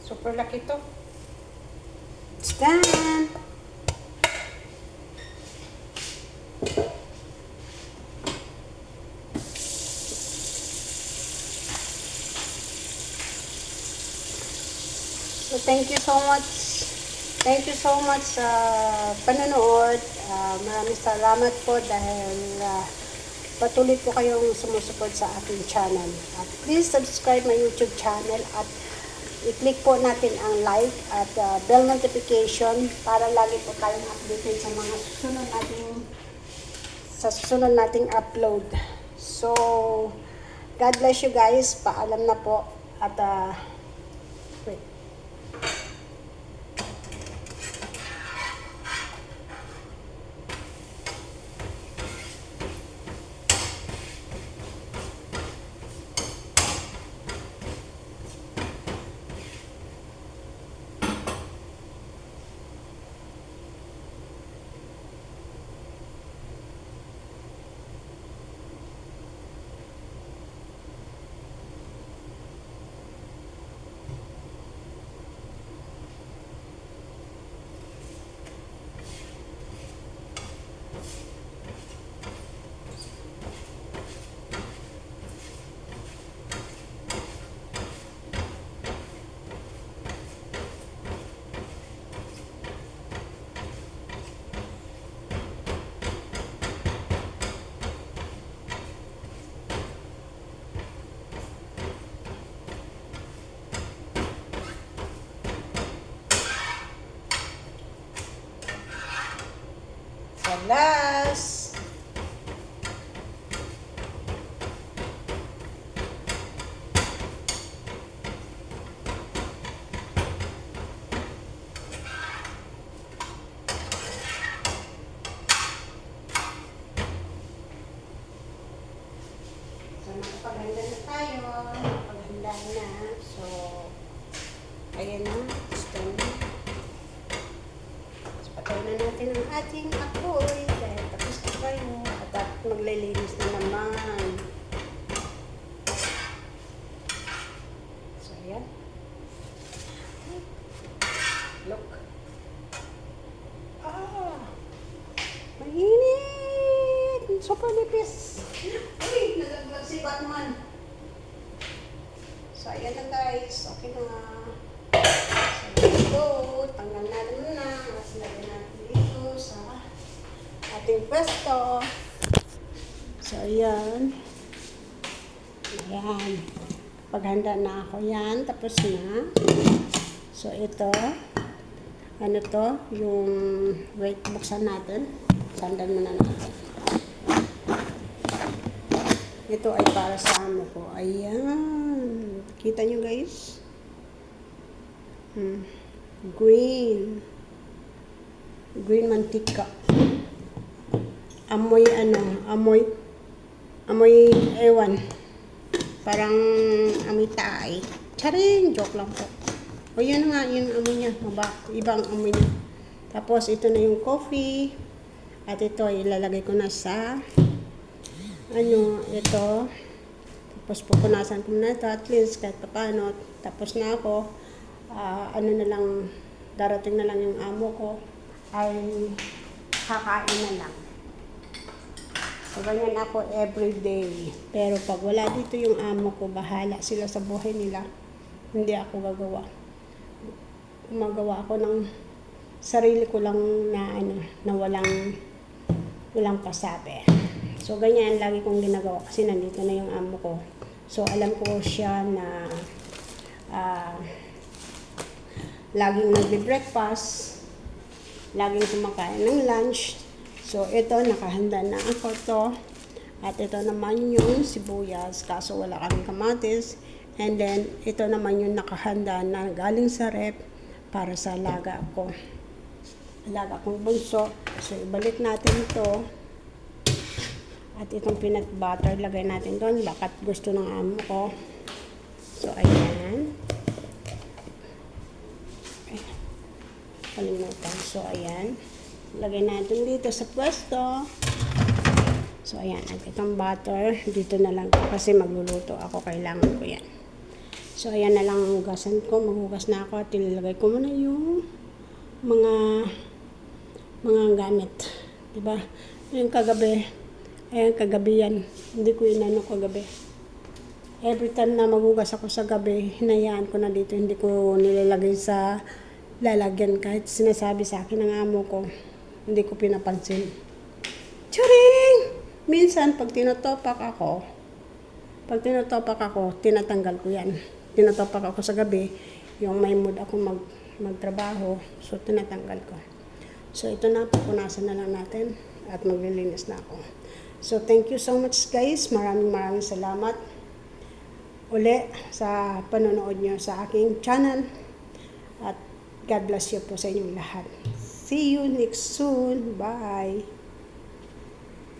Super laki to. It's done. So, thank you so much. Thank you so much sa panonood. Maraming salamat po dahil patuloy po kayong sumusuport sa aking channel. At please subscribe my YouTube channel at i-click po natin ang like at bell notification para lagi po tayong updated sa susunod nating upload. So, God bless you guys. Paalam na po. At wait. Last. So, magpaghanda na tayo. Paghanda na. So, ayan na. Stand na. So, patayin na natin ang ating apoy. Dahil tapos na tayo. At maglilinis na naman. So, ayan. Look. Mainit! Super nipis! Uy! Nalaglag si Batman! So, ayan na guys. Okay na. So, ito. Tanggal natin na. Mas lagyan natin dito sa ating pwesto. So, ayan. Ayan. Paghanda na ako yan. Tapos na. So, ito. Ano to? Yung wait, buksan natin. Sandal muna natin. Ito ay para sa amo ko. Ayan. Kita nyo guys? Green. Green mantika. Amoy amoy ewan. Parang amoy tae. Charing! Joke lang po. O yun nga, yung amoy niya. Ibang amoy niya. Tapos ito na yung coffee. At ito ilalagay ko na sa ito. Tapos pupunasan ko na ito at least kahit paano. Tapos na ako. Na lang, darating na lang yung amo ko. Ay kakain na lang. So, ganyan ako everyday. Pero pag wala dito yung amo ko, bahala sila sa buhay nila. Hindi ako gagawa. Gumagawa ako ng sarili ko lang na walang pasabi. So, ganyan lagi kong ginagawa kasi nandito na yung amo ko. So, alam ko siya na laging nagbe-breakfast, laging kumakain ng lunch. So, ito, nakahanda na ako to. At ito naman yung sibuyas, kaso wala kaming kamatis. And then, ito naman yung nakahanda na galing sa rep para sa alaga ko. Alaga kong bunso. So, ibalik natin ito. At itong peanut butter, lagay natin doon. Bakat gusto ng amo ko. So, ayan. Kalimutan. So, ayan. Lagay natin dito sa pwesto. So, ayan. At itong butter, dito na lang kasi magluluto ako. Kailangan ko yan. So, ayan na lang ang hugasan ko. Maghugas na ako at ilalagay ko muna yung mga gamit. Diba? Yung kagabi. Ayan, kagabi yan. Hindi ko inano kagabi. Every time na maghugas ako sa gabi, hinayaan ko na dito. Hindi ko nilalagay sa lalagyan. Kahit sinasabi sa akin ng amo ko, hindi ko pinapansin. Churing! Minsan, pag tinotopak ako, tinatanggal ko yan. Tinotopak ako sa gabi, yung may mood ako magtrabaho, so tinatanggal ko. So ito na, pupunasan na lang natin at maglilinis na ako. So thank you so much guys, maraming salamat uli sa panonood nyo sa aking channel at God bless you po sa inyong lahat. See you next soon, bye!